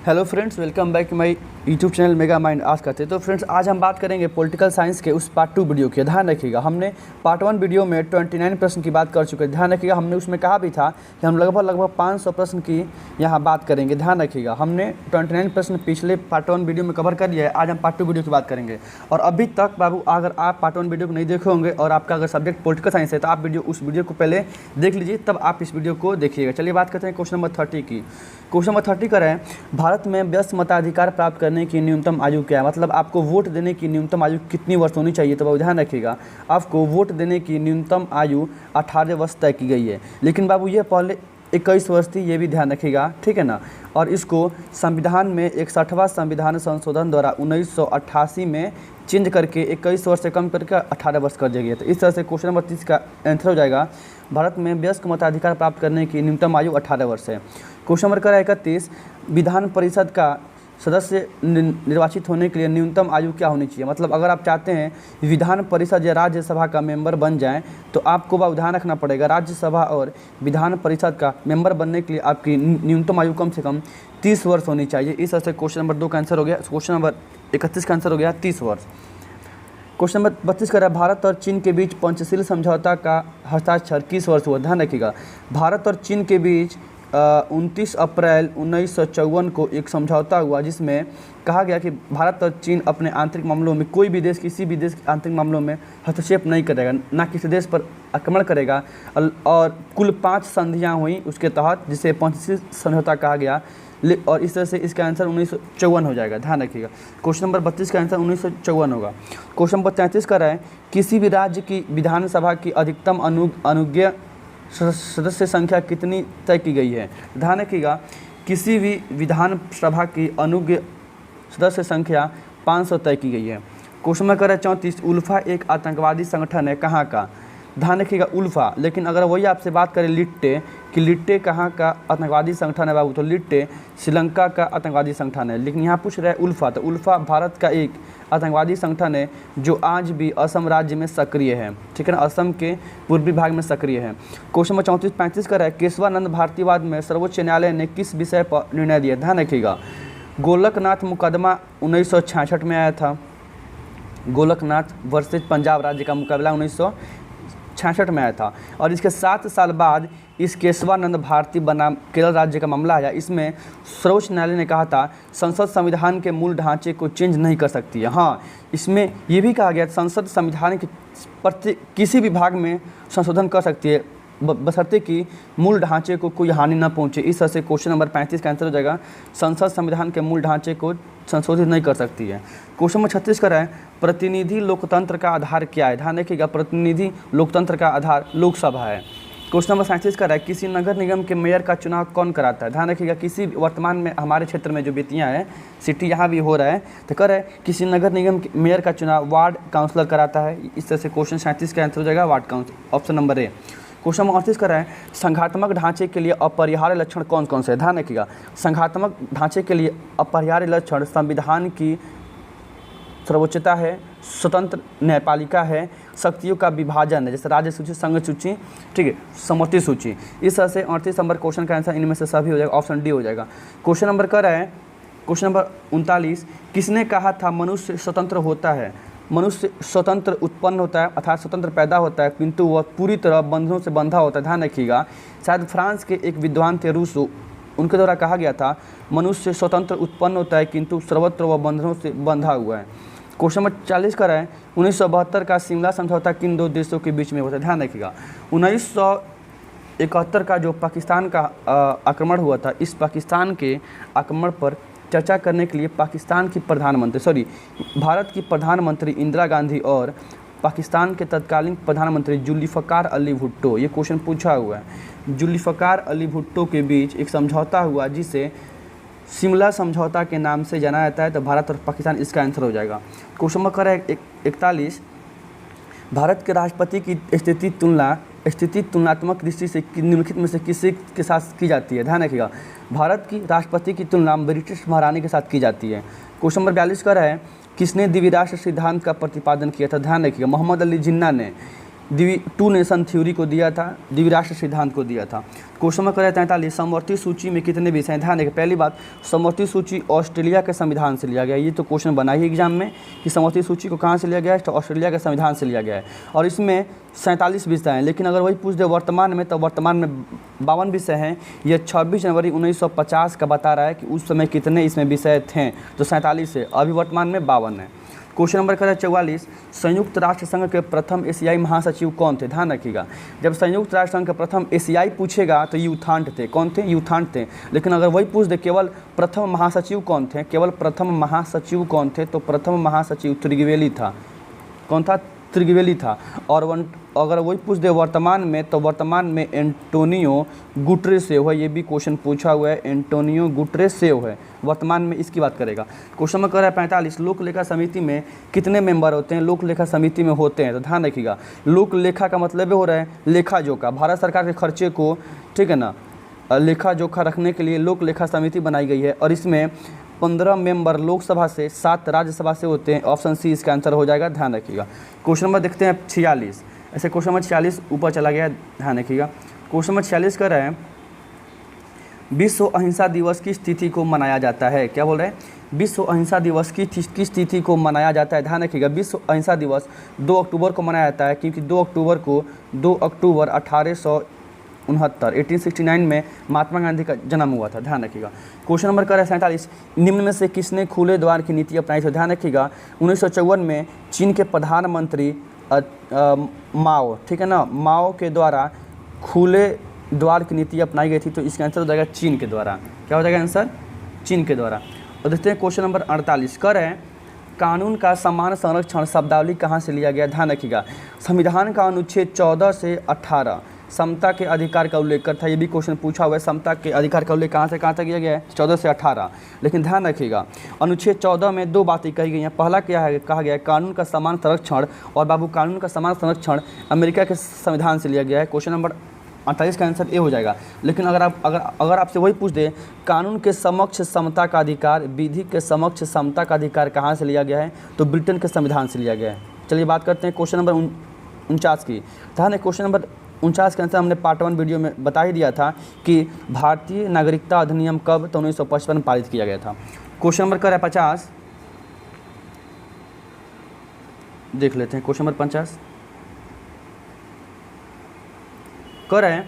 Hello friends, welcome back my YouTube channel mega mind आज करते। तो फ्रेंड्स, आज हम बात करेंगे पॉलिटिकल साइंस के उस पार्ट 2 वीडियो की। ध्यान रखिएगा, हमने पार्ट 1 वीडियो में 29 प्रश्न की बात कर चुके हैं। ध्यान रखिएगा, हमने उसमें कहा भी था कि हम लगभग 500 प्रश्न की यहाँ बात करेंगे। ध्यान रखिएगा, हमने 29 प्रश्न पिछले पार्ट 1 वीडियो में कवर कर लिया है। आज हम पार्ट 2 वीडियो की बात करेंगे। और अभी तक बाबू, अगर आप पार्ट 1 वीडियो को नहीं देखे होंगे और आपका अगर सब्जेक्ट पॉलिटिकल साइंस है तो आप उस वीडियो को पहले देख लीजिए, तब आप इस वीडियो को देखिएगा। चलिए बात करते हैं क्वेश्चन नंबर 30 की। क्वेश्चन नंबर 30 कर रहे हैं, भारत में वयस्क मताधिकार प्राप्त करने की न्यूनतम आयु क्या है? मतलब आपको वोट देने की न्यूनतम आयु कितनी वर्ष होनी चाहिए? तो बाबू ध्यान रखिएगा, आपको वोट देने की न्यूनतम आयु 18 वर्ष तय की गई है। लेकिन बाबू ये पहले 21 वर्ष थी, ये भी ध्यान रखिएगा, ठीक है ना। और इसको संविधान में 61वां संविधान संशोधन द्वारा 1988 में चेंज करके 21 वर्ष से कम करके 18 वर्ष कर दिया गया। तो इस तरह से क्वेश्चन नंबर 30 का आंसर हो जाएगा, भारत में वयस्क मताधिकार प्राप्त करने की न्यूनतम आयु 18 वर्ष है। क्वेश्चन नंबर 31, विधान परिषद का सदस्य निर्वाचित होने के लिए न्यूनतम आयु क्या होनी चाहिए? मतलब अगर आप चाहते हैं विधान परिषद या राज्यसभा का मेंबर बन जाएं तो आपको ध्यान रखना पड़ेगा, राज्यसभा और विधान परिषद का मेंबर बनने के लिए आपकी न्यूनतम आयु कम से कम 30 वर्ष होनी चाहिए। इस तरह से क्वेश्चन नंबर 2 का आंसर हो गया। क्वेश्चन नंबर 31 का आंसर हो गया 30 वर्ष। क्वेश्चन नंबर 32 कर रहा है, भारत और चीन के बीच पंचशील समझौता का हस्ताक्षर किस वर्ष हुआ? ध्यान रखिएगा, भारत और चीन के बीच 29 अप्रैल 1954 को एक समझौता हुआ जिसमें कहा गया कि भारत और चीन अपने आंतरिक मामलों में, कोई भी देश किसी भी देश के आंतरिक मामलों में हस्तक्षेप नहीं करेगा, ना किसी देश पर आक्रमण करेगा। और कुल 5 संधियां हुई उसके तहत, जिसे पंचशील समझौता कहा गया। और इस तरह से इसका आंसर 1954 हो जाएगा। ध्यान रखिएगा, क्वेश्चन नंबर 32 का आंसर 1954 होगा। क्वेश्चन नंबर 33 का है, किसी भी राज्य की विधानसभा की अधिकतम अनुज्ञेय सदस्य संख्या कितनी तय की गई है? ध्यान रखिएगा, किसी भी विधानसभा की अनुज्ञेय सदस्य संख्या 500 तय की गई है। क्वेश्चन नंबर 34, उल्फा एक आतंकवादी संगठन है, कहाँ का? ध्यान रखिएगा, उल्फा। लेकिन अगर वही आपसे बात करें लिट्टे कि लिट्टे कहाँ का आतंकवादी संगठन है बाबू, तो लिट्टे श्रीलंका का आतंकवादी संगठन है। लेकिन यहाँ पूछ रहा है उल्फा, तो उल्फा भारत का एक आतंकवादी संगठन है जो आज भी असम राज्य में सक्रिय है, ठीक है ना, असम के पूर्वी भाग में सक्रिय है। क्वेश्चन नंबर 34-35 का है, केशवानंद भारतीवाद में सर्वोच्च न्यायालय ने किस विषय पर निर्णय दिया? ध्यान रखिएगा, गोलकनाथ मुकदमा 1966 में आया था। गोलकनाथ वर्सेज पंजाब राज्य का मुकाबला 1966 में आया था। और इसके 7 साल बाद इस केशवानंद भारती बनाम केरल राज्य का मामला आया। इसमें सर्वोच्च न्यायालय ने कहा था संसद संविधान के मूल ढांचे को चेंज नहीं कर सकती है। हाँ, इसमें ये भी कहा गया संसद संविधान के प्रति किसी भी भाग में संशोधन कर सकती है, बशर्ते कि मूल ढांचे को कोई हानि न पहुंचे। इस तरह से क्वेश्चन नंबर 35 का आंसर हो जाएगा, संसद संविधान के मूल ढांचे को संशोधित नहीं कर सकती है। क्वेश्चन नंबर 36 का है, प्रतिनिधि लोकतंत्र का आधार क्या है? ध्यान रखिएगा, प्रतिनिधि लोकतंत्र का आधार लोकसभा है। क्वेश्चन नंबर 37 का है, किसी नगर निगम के मेयर का चुनाव कौन कराता है? ध्यान रखिएगा, किसी वर्तमान में हमारे क्षेत्र में जो बेतियाँ हैं, सिटी यहाँ भी हो रहा है, तो कर है किसी नगर निगम के मेयर का चुनाव वार्ड काउंसलर कराता है। इस तरह से क्वेश्चन 37 का आंसर हो जाएगा ward councillor, option number A. Question number 38 का है, संघात्मक ढांचे के लिए अपरिहार्य लक्षण कौन कौन से? ध्यान रखिएगा, संघात्मक ढांचे के लिए अपरिहार्य लक्षण संविधान की सर्वोच्चता है, स्वतंत्र न्यायपालिका है, शक्तियों का विभाजन है, जैसे राज्य सूची, संघ सूची, ठीक है, समवर्ती सूची। इस तरह से 38 नंबर क्वेश्चन का आंसर इनमें से सभी हो जाएगा, ऑप्शन डी हो जाएगा। क्वेश्चन नंबर कर है, क्वेश्चन नंबर 39, किसने कहा था मनुष्य स्वतंत्र होता है? मनुष्य स्वतंत्र उत्पन्न होता है, अर्थात स्वतंत्र पैदा होता है, किंतु वह पूरी तरह बंधनों से बंधा होता है। ध्यान रखिएगा, शायद फ्रांस के एक विद्वान थे रूसो, उनके द्वारा कहा गया था मनुष्य स्वतंत्र उत्पन्न होता है किंतु सर्वत्र वह बंधनों से बंधा हुआ है। क्वेश्चन नंबर 40 का है, 1972 का शिमला समझौता किन 2 देशों के बीच में होता है? ध्यान रखिएगा, 1971 का जो पाकिस्तान का आक्रमण हुआ था, इस पाकिस्तान के आक्रमण पर चर्चा करने के लिए पाकिस्तान की भारत की प्रधानमंत्री इंदिरा गांधी और पाकिस्तान के तत्कालीन प्रधानमंत्री जुल्फ़िकार अली भुट्टो, ये क्वेश्चन पूछा हुआ है, जुल्फ़िकार अली भुट्टो के बीच एक समझौता हुआ जिसे शिमला समझौता के नाम से जाना जाता है। तो भारत और पाकिस्तान इसका आंसर हो जाएगा। क्वेश्चन नंबर 41, भारत के राष्ट्रपति की स्थिति तुलनात्मक दृष्टि से निम्नलिखित में से किसी के साथ की जाती है? ध्यान रखिएगा, भारत की राष्ट्रपति की तुलना ब्रिटिश महारानी के साथ की जाती है। क्वेश्चन नंबर 42 का है, किसने द्विराष्ट्र सिद्धांत का प्रतिपादन किया था? ध्यान रखिएगा, मोहम्मद अली जिन्ना ने। टू नेशन थ्योरी को दिया था, द्विराष्ट्र सिद्धांत को दिया था। क्वेश्चन नंबर करें 43, समवर्ती सूची में कितने विषय हैं। ध्यान रखें, पहली बात, समवर्ती सूची ऑस्ट्रेलिया के संविधान से लिया गया। ये तो क्वेश्चन बना ही एग्जाम में कि समवर्ती सूची को कहाँ से लिया गया है, तो ऑस्ट्रेलिया के संविधान से लिया गया है। और इसमें 47 विषय हैं, लेकिन अगर वही पूछ दे वर्तमान में, तो वर्तमान में 52 विषय हैं। ये 26 जनवरी 1950 का बता रहा है कि उस समय कितने इसमें विषय थे, तो 47 है, अभी वर्तमान में 52 है। क्वेश्चन नंबर करें 44, संयुक्त राष्ट्र संघ के प्रथम एशियाई महासचिव कौन थे। ध्यान रखिएगा, जब संयुक्त राष्ट्र संघ के प्रथम एशियाई पूछेगा तो यूथांट थे। कौन थे? यूथांट थे। लेकिन अगर वही पूछ दे केवल प्रथम महासचिव कौन थे, केवल प्रथम महासचिव कौन थे, तो प्रथम महासचिव त्रिगवेली था। कौन था? त्रिगवेली था। और अगर वही पूछ दे वर्तमान में, तो वर्तमान में एंटोनियो गुटरेसेव है। ये भी क्वेश्चन पूछा हुआ है, एंटोनियो गुटरेसेव है, वर्तमान में इसकी बात करेगा। क्वेश्चन नंबर कर रहा है 45, लोक लेखा समिति में कितने मेंबर होते हैं। लोक लेखा समिति में होते हैं, तो ध्यान रखिएगा, लोक लेखा का मतलब हो रहा है लेखा जोखा, भारत सरकार के खर्चे को, ठीक है ना, लेखा जोखा रखने के लिए लोक लेखा समिति बनाई गई है। और इसमें 15 मेंबर लोकसभा से, 7 राज्यसभा से होते हैं। ऑप्शन सी इसका आंसर हो जाएगा, ध्यान रखिएगा। क्वेश्चन नंबर देखते हैं 46, ऐसे क्वेश्चन नंबर 46 ऊपर चला गया, ध्यान रखिएगा। क्वेश्चन नंबर 46 कर रहे हैं, विश्व अहिंसा दिवस किस तिथि को मनाया जाता है। क्या बोल रहे हैं? विश्व अहिंसा दिवस की किस तिथि को मनाया जाता है। ध्यान रखिएगा, विश्व अहिंसा दिवस 2 अक्टूबर को मनाया जाता है, क्योंकि 2 अक्टूबर 1869 में महात्मा गांधी का जन्म हुआ था। ध्यान रखिएगा। क्वेश्चन नंबर कर 47, निम्न में से किसने खुले द्वार की नीति अपनाई थी। ध्यान रखिएगा, 1954 में चीन के प्रधानमंत्री माओ, ठीक है ना, माओ के द्वारा खुले द्वार की नीति अपनाई गई थी, तो इसका आंसर हो जाएगा चीन के द्वारा। क्या हो जाएगा आंसर? चीन के द्वारा। और देखते हैं क्वेश्चन नंबर 48 कर है, कानून का समान संरक्षण शब्दावली कहाँ से लिया गया। ध्यान रखिएगा, संविधान का अनुच्छेद 14 से 18 समता के अधिकार का उल्लेख करता है। ये भी क्वेश्चन पूछा हुआ है, समता के अधिकार का उल्लेख कहाँ से कहाँ तक किया गया है, 14 से 18। लेकिन ध्यान रखिएगा, अनुच्छेद 14 में 2 बातें कही गई हैं। पहला क्या है, कहा गया है कानून का समान संरक्षण, और बाबू कानून का समान संरक्षण अमेरिका के संविधान से लिया गया है। क्वेश्चन नंबर 48 का आंसर ए हो जाएगा। लेकिन अगर आपसे वही पूछ दे, कानून के समक्ष समता का अधिकार, विधि के समक्ष समता का अधिकार कहाँ से लिया गया है, तो ब्रिटेन के संविधान से लिया गया है। चलिए बात करते हैं क्वेश्चन नंबर 49 की। ध्यान है, क्वेश्चन नंबर 49 का आंसर हमने पार्ट 1 वीडियो में बता ही दिया था कि भारतीय नागरिकता अधिनियम कब, तो 1955 में पारित किया गया था। क्वेश्चन नंबर कर है 50, देख लेते हैं। क्वेश्चन नंबर 50 कर है,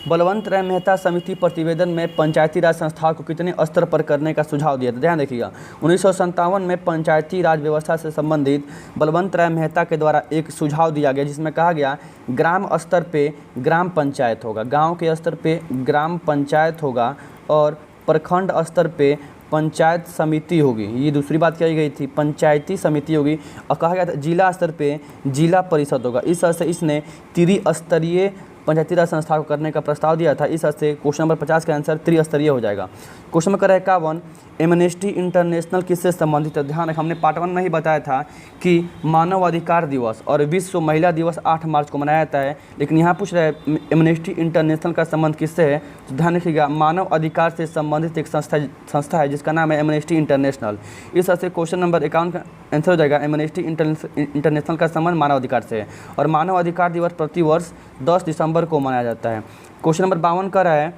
बलवंत राय मेहता समिति प्रतिवेदन में पंचायती राज संस्थाओं को कितने स्तर पर करने का सुझाव दिया था। ध्यान रखिएगा, 1957 में पंचायती राज व्यवस्था से संबंधित बलवंत राय मेहता के द्वारा एक सुझाव दिया गया, जिसमें कहा गया ग्राम स्तर पे ग्राम पंचायत होगा, गांव के स्तर पे ग्राम पंचायत होगा, और प्रखंड स्तर पे पंचायत समिति होगी। ये दूसरी बात कही गई थी, पंचायती समिति होगी। और कहा गया था जिला स्तर पे जिला परिषद होगा। इस तरह से इसने त्रिस्तरीय पंचायती राज संस्था को करने का प्रस्ताव दिया था। इस तरह से क्वेश्चन नंबर 50 का आंसर त्रिस्तरीय हो जाएगा। क्वेश्चन नंबर 51, एमनेस्टी इंटरनेशनल किससे संबंधित है। ध्यान रखें, हमने पार्ट 1 में ही बताया था कि मानव अधिकार दिवस और विश्व महिला दिवस 8 मार्च को मनाया जाता है, लेकिन यहाँ पूछ रहा है एमनेस्टी इंटरनेशनल का संबंध किससे है। तो ध्यान रखिएगा, मानव अधिकार से संबंधित एक संस्था है जिसका नाम है एमनेस्टी इंटरनेशनल। इस तरह से क्वेश्चन नंबर 51 का आंसर हो जाएगा एमनेस्टी इंटरनेशनल का संबंध मानव अधिकार से है, और मानव अधिकार दिवस प्रतिवर्ष 10 दिसंबर को मनाया जाता है। क्वेश्चन नंबर 52 का है,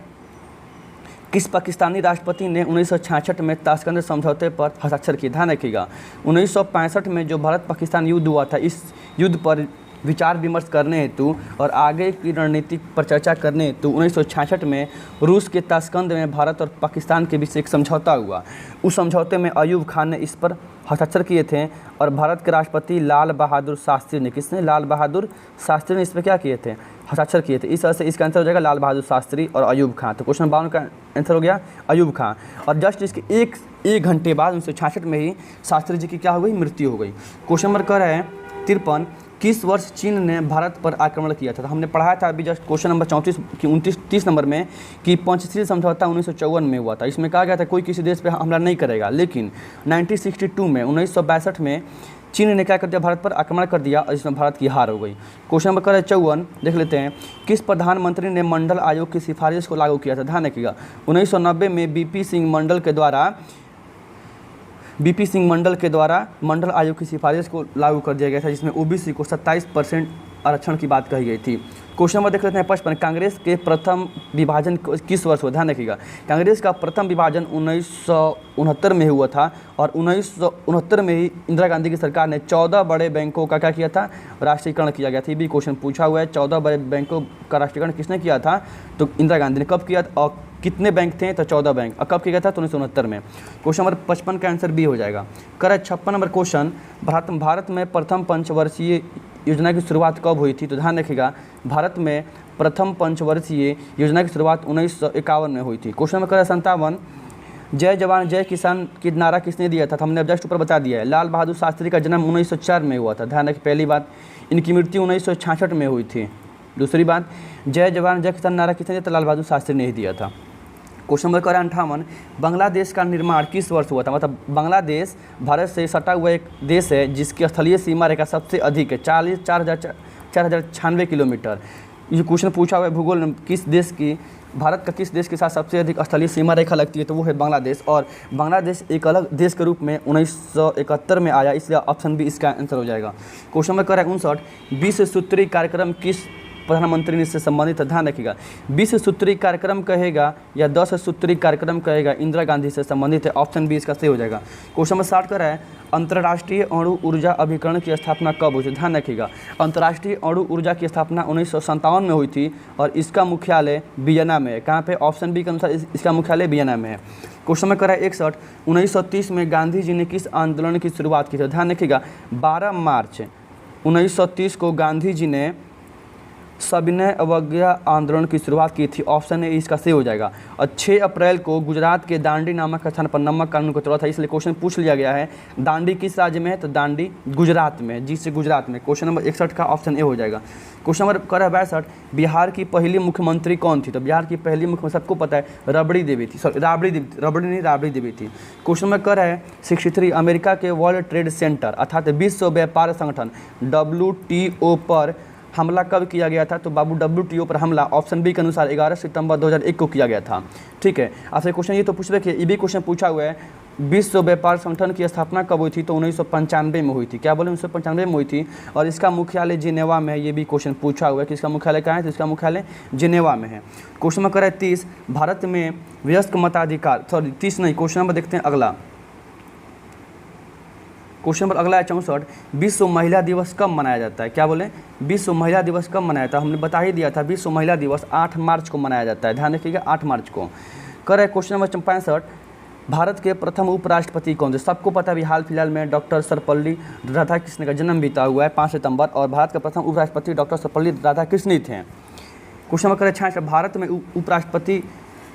किस पाकिस्तानी राष्ट्रपति ने 1966 में ताशकंद समझौते पर हस्ताक्षर किए। ध्यान रखिएगा, 1965 में जो भारत पाकिस्तान युद्ध हुआ था, इस युद्ध पर विचार विमर्श करने हेतु और आगे की रणनीति पर चर्चा करने हेतु 1966 में रूस के ताशकंद में भारत और पाकिस्तान के बीच एक समझौता हुआ। उस समझौते में अयूब खान ने इस पर हस्ताक्षर किए थे, और भारत के राष्ट्रपति लाल बहादुर शास्त्री ने, किसने, लाल बहादुर शास्त्री ने इस पर क्या किए थे, हस्ताक्षर किए थे। इस तरह से इसका आंसर हो जाएगा लाल बहादुर शास्त्री और अयूब खान। तो क्वेश्चन 52 का आंसर हो गया अयूब खान। और जस्ट इसके एक घंटे बाद 1966 में ही शास्त्री जी की क्या हो गई, मृत्यु हो गई। क्वेश्चन नंबर कर है 53, किस वर्ष चीन ने भारत पर आक्रमण किया था। तो हमने पढ़ाया था अभी जस्ट क्वेश्चन नंबर 34 की 30 नंबर में कि पंचशील समझौता 1954 में हुआ था। इसमें कहा गया था कोई किसी देश पे हमला नहीं करेगा, लेकिन 1962 में 1962 में चीन ने क्या कर दिया, भारत पर आक्रमण कर दिया, और इसमें भारत की हार हो गई। क्वेश्चन नंबर 54 देख लेते हैं, किस प्रधानमंत्री ने मंडल आयोग की सिफारिश को लागू किया था। ध्यान रखिएगा, 1990 में बीपी सिंह मंडल मंडल के द्वारा मंडल आयोग की सिफारिश को लागू कर दिया गया था, जिसमें ओबीसी को 27% आरक्षण की बात कही गई थी। क्वेश्चन नंबर देख लेते हैं 55, कांग्रेस के प्रथम विभाजन किस वर्ष हुआ? ध्यान रखिएगा, कांग्रेस का प्रथम विभाजन 1969 में हुआ था और 1969 में ही इंदिरा गांधी की सरकार ने 14 बड़े बैंकों का क्या किया था? राष्ट्रीयकरण किया गया था। ये भी क्वेश्चन पूछा हुआ है, 14 बड़े बैंकों का राष्ट्रीयकरण किसने किया था? तो इंदिरा गांधी ने। कब किया और कितने बैंक थे? तो 14 बैंक। और कब किया गया था? तो 1969 में। क्वेश्चन नंबर 55 का आंसर बी हो जाएगा। करेक्ट। 56 नंबर क्वेश्चन, भारत में प्रथम पंचवर्षीय योजना की शुरुआत कब हुई थी? तो ध्यान रखिएगा, भारत में प्रथम पंचवर्षीय योजना की शुरुआत 1951 में हुई थी। क्वेश्चन नंबर 57, जय जवान जय किसान की नारा किसने दिया था? तो हमने अब जस्ट ऊपर बता दिया है। लाल बहादुर शास्त्री का जन्म 1904 में हुआ था। ध्यान रखिए, पहली बात। इनकी मृत्यु 1966 में हुई थी। दूसरी बात, जय जवान जय किसान नारा किसने दिया था? लाल बहादुर शास्त्री ने ही दिया था। क्वेश्चन नंबर 58, बांग्लादेश का निर्माण किस वर्ष हुआ था? मतलब बांग्लादेश भारत से सटा हुआ एक देश है जिसकी स्थलीय सीमा रेखा सबसे अधिक है, 4,096 किलोमीटर। ये क्वेश्चन पूछा हुआ है भूगोल में, किस देश की, भारत का किस देश के साथ सबसे अधिक स्थलीय सीमा रेखा लगती है? तो वो है बांग्लादेश। और बांग्लादेश एक अलग देश के रूप में 1971 में आया, इसलिए ऑप्शन बी इसका आंसर हो जाएगा। क्वेश्चन नंबर 59, 20 सूत्री कार्यक्रम किस प्रधानमंत्री से संबंधित है? ध्यान रखिएगा, 20 सूत्री कार्यक्रम कहेगा या 10 सूत्री कार्यक्रम कहेगा? इंदिरा गांधी से संबंधित है। ऑप्शन बी इसका सही हो जाएगा। क्वेश्चन नंबर 60 कर रहा है, अंतर्राष्ट्रीय अणु ऊर्जा अभिकरण की स्थापना कब हुई थी? ध्यान रखिएगा, अंतर्राष्ट्रीय अणु ऊर्जा की स्थापना 1957 में हुई थी और इसका मुख्यालय वियना में है। कहाँ पे? ऑप्शन बी के अनुसार इसका मुख्यालय वियना में है। क्वेश्चन नंबर कर रहा है 61, 1930 में गांधी जी ने किस आंदोलन की शुरुआत की थी? ध्यान रखिएगा, 12 मार्च 1930 को गांधी जी ने सविनय अवज्ञा आंदोलन की शुरुआत की थी। ऑप्शन ए इसका सही हो जाएगा। और 6 अप्रैल को गुजरात के दांडी नामक स्थान पर नमक कानून को तोड़ा था, इसलिए क्वेश्चन पूछ लिया गया है दांडी किस राज्य में है? तो दांडी गुजरात में, जी से गुजरात में। क्वेश्चन नंबर 61 का ऑप्शन ए हो जाएगा। क्वेश्चन नंबर 62, बिहार की पहली मुख्यमंत्री कौन थी? तो बिहार की पहली मुख्यमंत्री सबको पता है, राबड़ी देवी थी। सॉरी, राबड़ी देवी थी। क्वेश्चन नंबर कर है 63, अमेरिका के वर्ल्ड ट्रेड सेंटर अर्थात विश्व व्यापार संगठन WTO पर हमला कब किया गया था? तो बाबू WTO पर हमला ऑप्शन बी के अनुसार 11 सितंबर 2001 को किया गया था। ठीक है, आपसे क्वेश्चन ये तो पूछ रहे कि ये भी क्वेश्चन पूछा हुआ है, विश्व व्यापार संगठन की स्थापना कब हुई थी? तो 1995 में हुई थी। क्या बोले? 1995 में हुई थी और इसका मुख्यालय जिनेवा में है। ये भी क्वेश्चन पूछा हुआ है कि इसका मुख्यालय कहाँ है? तो इसका मुख्यालय जिनेवा में है। क्वेश्चन नंबर है 30, भारत में वयस्क मताधिकार, सॉरी 30 नहीं, क्वेश्चन नंबर देखते हैं अगला। क्वेश्चन नंबर अगला है 64, विश्व महिला दिवस कब मनाया जाता है? क्या बोले? विश्व महिला दिवस कब मनाया जाता है? हमने बता ही दिया था, विश्व महिला दिवस 8 मार्च को मनाया जाता है। ध्यान रखिएगा, 8 मार्च को। कर है क्वेश्चन नंबर 65, भारत के प्रथम उपराष्ट्रपति कौन थे? सबको पता है हाल फिलहाल में डॉक्टर सर्वपल्ली राधाकृष्णन का जन्म बीता हुआ है 5 सितंबर और भारत के प्रथम उपराष्ट्रपति डॉक्टर सर्वपल्ली राधाकृष्णन ही थे। क्वेश्चन नंबर 66, भारत में उपराष्ट्रपति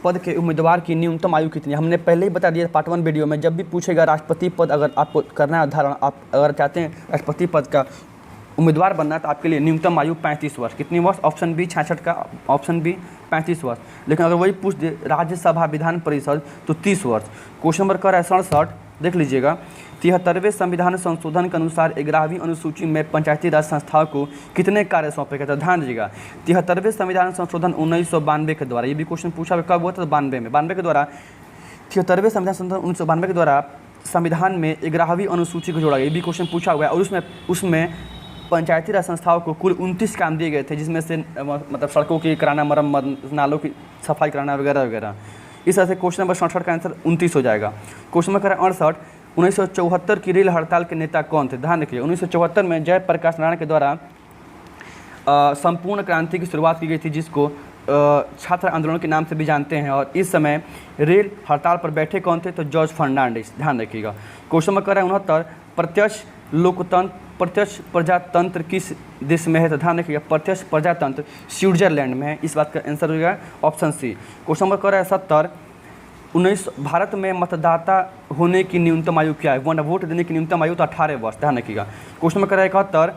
पद के उम्मीदवार की न्यूनतम आयु कितनी है? हमने पहले ही बता दिया पार्ट 1 वीडियो में, जब भी पूछेगा राष्ट्रपति पद अगर आपको करना है धारण, आप अगर चाहते हैं राष्ट्रपति पद का उम्मीदवार बनना तो आपके लिए न्यूनतम आयु 35 वर्ष। कितनी वर्ष? ऑप्शन बी 66 का, ऑप्शन बी 35 वर्ष। लेकिन अगर वही पूछ दे राज्यसभा विधान परिषद तो 30 वर्ष। क्वेश्चन नंबर कर है 67, देख लीजिएगा, 73वें संविधान संशोधन के अनुसार 11वीं अनुसूची में पंचायती राज संस्थाओं को कितने कार्य सौंपे गए थे? ध्यान दीजिएगा, 73वें संविधान संशोधन 1992 के द्वारा, ये भी क्वेश्चन पूछा कब हुआ था? तो 92 के द्वारा, 73वें संविधान संशोधन 1992 के द्वारा संविधान में 11वीं अनुसूची को जोड़ा गया। ये भी क्वेश्चन पूछा हुआ है और उसमें पंचायती राज संस्थाओं को कुल 29 काम दिए गए थे, जिसमें से मतलब सड़कों की कराना, मरम्मत, नालों की सफाई कराना वगैरह वगैरह। इस तरह से क्वेश्चन नंबर 67 का आंसर 29 हो जाएगा। क्वेश्चन नंबर 68, 1974 की रेल हड़ताल के नेता कौन थे? ध्यान रखिए, 1974 में जयप्रकाश नारायण के द्वारा संपूर्ण क्रांति की शुरुआत की गई थी, जिसको छात्र आंदोलन के नाम से भी जानते हैं। और इस समय रेल हड़ताल पर बैठे कौन थे? तो जॉर्ज फर्नांडिस। ध्यान रखिएगा। क्वेश्चन नंबर 69, प्रत्यक्ष लोकतंत्र, प्रत्यक्ष प्रजातंत्र किस देश में है? तो ध्यान रखिएगा, प्रत्यक्ष प्रजातंत्र स्विट्जरलैंड में है। इस बात का आंसर हो जाएगा option C. Question number 70, 19 Bharat में मतदाता होने की न्यूनतम आयु क्या है? वोट देने की न्यूनतम आयु तो 18 वर्ष। ध्यान रखिएगा। क्वेश्चन नंबर 71,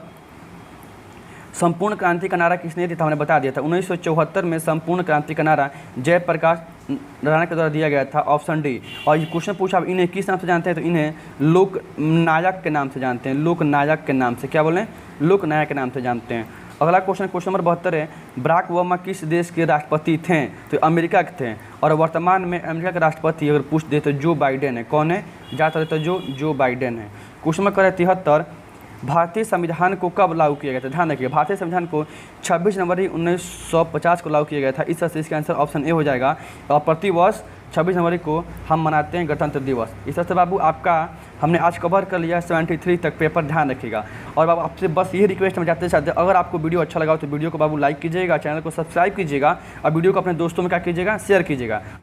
संपूर्ण क्रांति का नारा किसने दिया था? हमने बता दिया था, 1974 में संपूर्ण क्रांति का नारा जयप्रकाश नारायण के द्वारा दिया गया था। Option D. और ये क्वेश्चन पूछा, इन्हें किस नाम से जानते हैं? तो इन्हें लोकनायक के नाम से जानते हैं। लोकनायक के नाम से, क्या बोलें? लोकनायक के नाम से जानते हैं। अगला क्वेश्चन, क्वेश्चन नंबर 72 है, बराक ओबामा किस देश के राष्ट्रपति थे? तो अमेरिका के थे। और वर्तमान में अमेरिका के राष्ट्रपति अगर पूछ दे तो जो बाइडेन है। कौन है? ज़्यादातर तो जो बाइडेन है। क्वेश्चन नंबर 73, भारतीय संविधान को कब लागू किया गया था? ध्यान रखिए, भारतीय संविधान को 26 जनवरी 1950 को लागू किया गया था। इस तरह से इसका आंसर ऑप्शन ए हो जाएगा। और प्रतिवर्ष 26 जनवरी को हम मनाते हैं गणतंत्र दिवस। इस तरह से बाबू आपका हमने आज कवर कर लिया 73 तक पेपर, ध्यान रखिएगा। और बाबू आपसे बस यही रिक्वेस्ट हम जाते चाहते हैं, अगर आपको वीडियो अच्छा लगा तो वीडियो को बाबू लाइक कीजिएगा, चैनल को सब्सक्राइब कीजिएगा और वीडियो को अपने दोस्तों में क्या कीजिएगा, शेयर कीजिएगा।